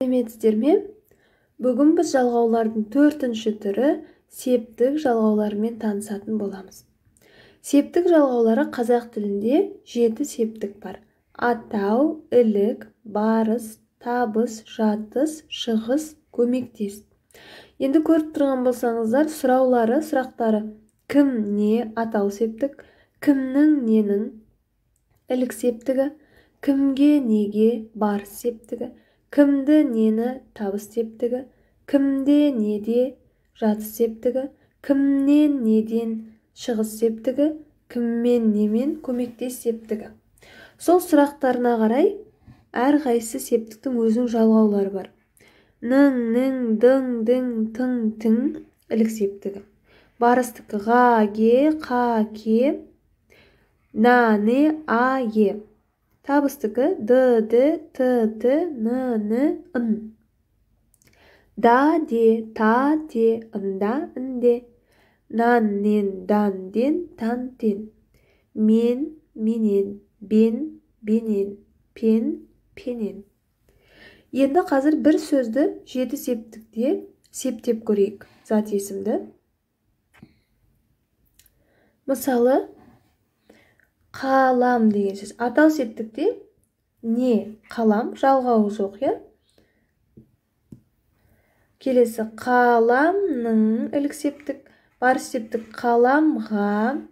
Сәлеметсіздер ме? Бүгін біз жалғаулардың 4-ші түрі септік жалғауларымен танысатын боламыз. Септік жалғаулары қазақ тілінде 7 септік бар. Атау, ілік, барыс, табыс, жатыс, шығыс, көмектес. Енді көріп тұрған болсаңыздар, сұрақтары кім, не, атау септік, кімнің, ненің, ілік септігі, кімге, неге, барыс септігі, кімді, нені, табыс септігі, кімде, неде, жатыс септігі, кімнен, неден, шығыс септігі, кіммен, немен, көмектес септігі. Сол сұрақтарына қарай әрқайсысы септіктің өзінің жалғаулары бар. Ның, нің, дың, дың, тың, тің, ілік септігі. Барыстікі ға, ге, қа, ке, на, не, а, е. Табыстікі д, д, т, т, н, н, ын. Да, де, та, те, ында, інде. Нан, нен, дан, ден, тан, тен. Мен, менен, бен, бенен, пен, пенен. Енді қазір бір сөзді 7 септікте септеп көрейік. Зат есімді. Мысалы, қалам деген сөз. Атау септікте не, қалам, жалғауы жоқ, я? Келесі қаламның, ілік септік, барыс септік қаламға,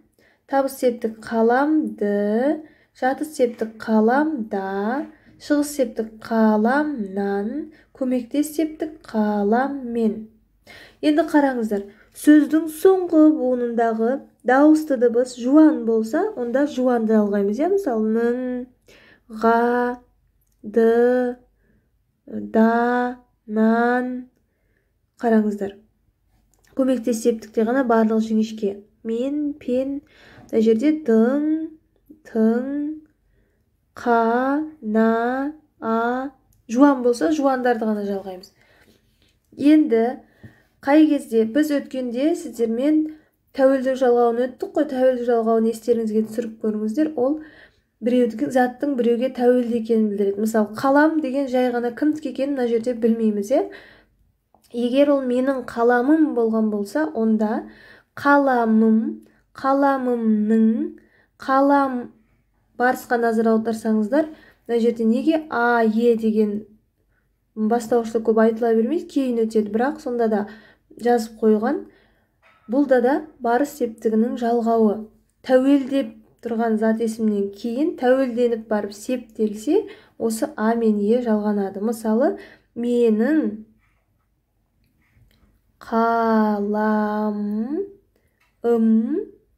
табыс септік қаламды, жатыс септік қаламда, шығыс септік қаламнан, көмектес септік қаламмен. Енді қараңыздар, сөздің соңғы буынындағы дауысты дыбыс жуан болса, онда жуанды алғаймыз, я? Мысалы, ның, ға, ды, да, нан. Қараңыздар, көмектес септікте ғана барлық жіңішке. Мен, пен, мына жерде дың, тың, қа, на, а. Жуан болса, жуандарды ғана жалғаймыз. Енді қай кезде біз өткенде сіздермен тәуелдік жалғауын өттік қой, тәуелдік жалғауын естеріңізге түсіріп көріңіздер. Ол заттың біреуге тәуелді екенін білдіреді. Мысалы, қалам деген жай ғана кімдікі екенін мына жерде білмейміз, е? Егер ол менің қаламым болған болса, онда қаламым, қаламымның, қалам барысқа назар аударсаңыздар, мына жерде неге а, е деген бастауышты көп айтыла бермейді, кейін өтеді, бірақ сонда да жазып қойған. Бұлда да барыс септігінің жалғауы. Тәуелдеп тұрған зат есімнен кейін тәуелденіп барып септелсе, осы а мен е жалғанады. Мысалы, менің қаламым,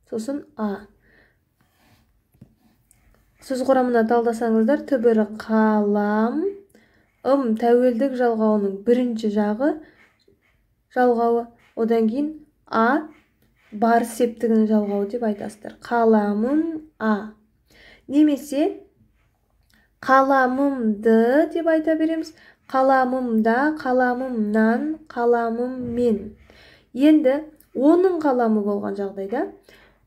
сосын а. Сөз құрамына талдасаңыздар, түбірі қалам, тәуелдік жалғауының бірінші жағы жалғауы, одан кейін а барыс септігінің жалғауы деп айтасыздар. Қаламым а. Немесе қаламымды деп айта береміз. Қаламымда, қаламымнан, қаламыммен. Енді оның қаламы болған жағдайда,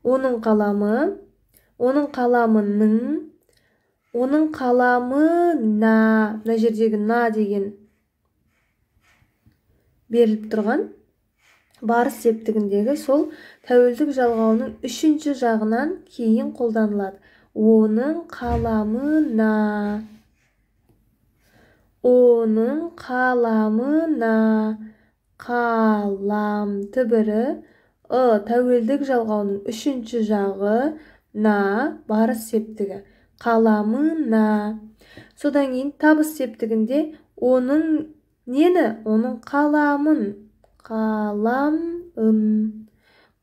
оның қаламы, оның қаламының, оның қаламына, мына жердегі на деген беріліп тұрған барыс септігіндегі сол тәуелдік жалғауының үшінші жағынан кейін қолданылады. Оның қаламына, оның қаламына, қалам түбірі, тәуелдік жалғауының үшінші жағы, на барыс септігі, қаламына. Содан кейін табыс септігінде оның нені? Оның қаламын, қаламым,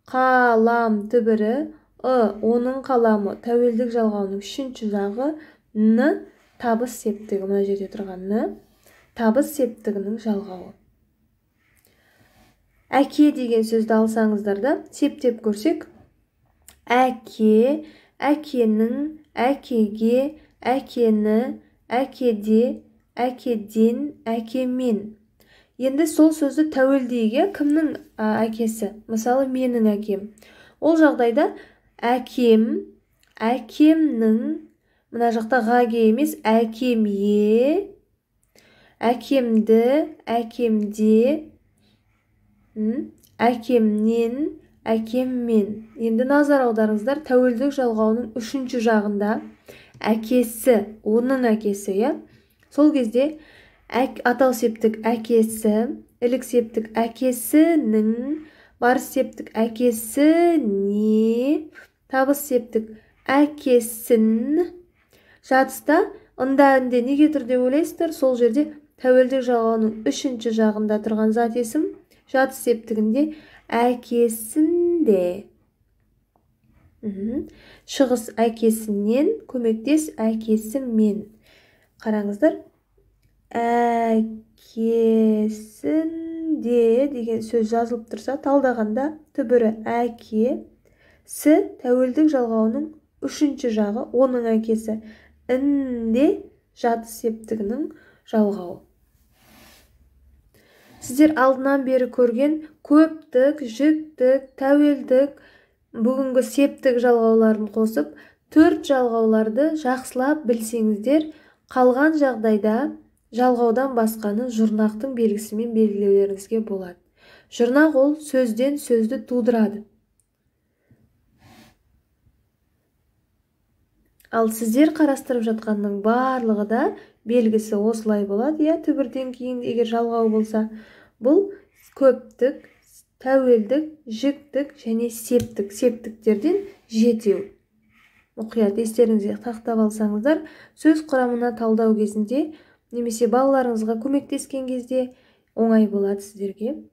қалам түбірі, оның қаламы, тәуелдік жалғауының үшінші жағы, н табыс септігі, мына жерде тұрған н табыс септігінің жалғауы. Әке деген сөзді алсаңыздар да септеп көрсек, әке, әкенің, әкеге, әкені, әкеде, әкеден, әкемен. Енді сол сөзді тәуелдеге кімнің әкесі? Мысалы, менің әкем. Ол жағдайда әкем, әкемнің, мына жақта ғаге емес, әкемге, әкемді, әкемде, әкемнен, әкеммен. Енді назар аударыңыздар, тәуелдік жалғауының үшінші жағында әкесі, оның әкесі, сол кезде атау септік әкесі, ілік септік әкесінің, барыс септік әкесіне, табыс септік әкесін. Жатыста ында үнде неге тұр деп ойлайсыздар? Сол жерде тәуелдік жалғауының үшінші жағында тұрған зат есім, жатыс септігінде әкесінде. Шығыс әкесінен, көмектес әкесімен. Қараңыздар, әкесінде деген сөз жазылып тұрса, талдағанда түбірі әке, сі тәуелдік жалғауының үшінші жағы, оның әкесі. Інде жатыс септігінің жалғауы. Сіздер алдынан бері көрген көптік, жіктік, тәуелдік, бүгінгі септік жалғауларын қосып, 4 жалғауларды жақсылап білсеңіздер, қалған жағдайда жалғаудан басқаны жұрнақтың белгісімен белгілеулеріңізге болады. Жұрнақ ол сөзден сөзді тудырады. Ал сіздер қарастырып жатқанның барлығы да белгісі осылай болады. Түбірден кейін егер жалғау болса, бұл көптік, тәуелдік, жіктік және септік. Септіктерден 7. Мұқият естеріңізге сақтап алсаңыздар, сөз құрамына талдау кезінде немесе балаларыңызға көмектескен кезде оңай болады сіздерге.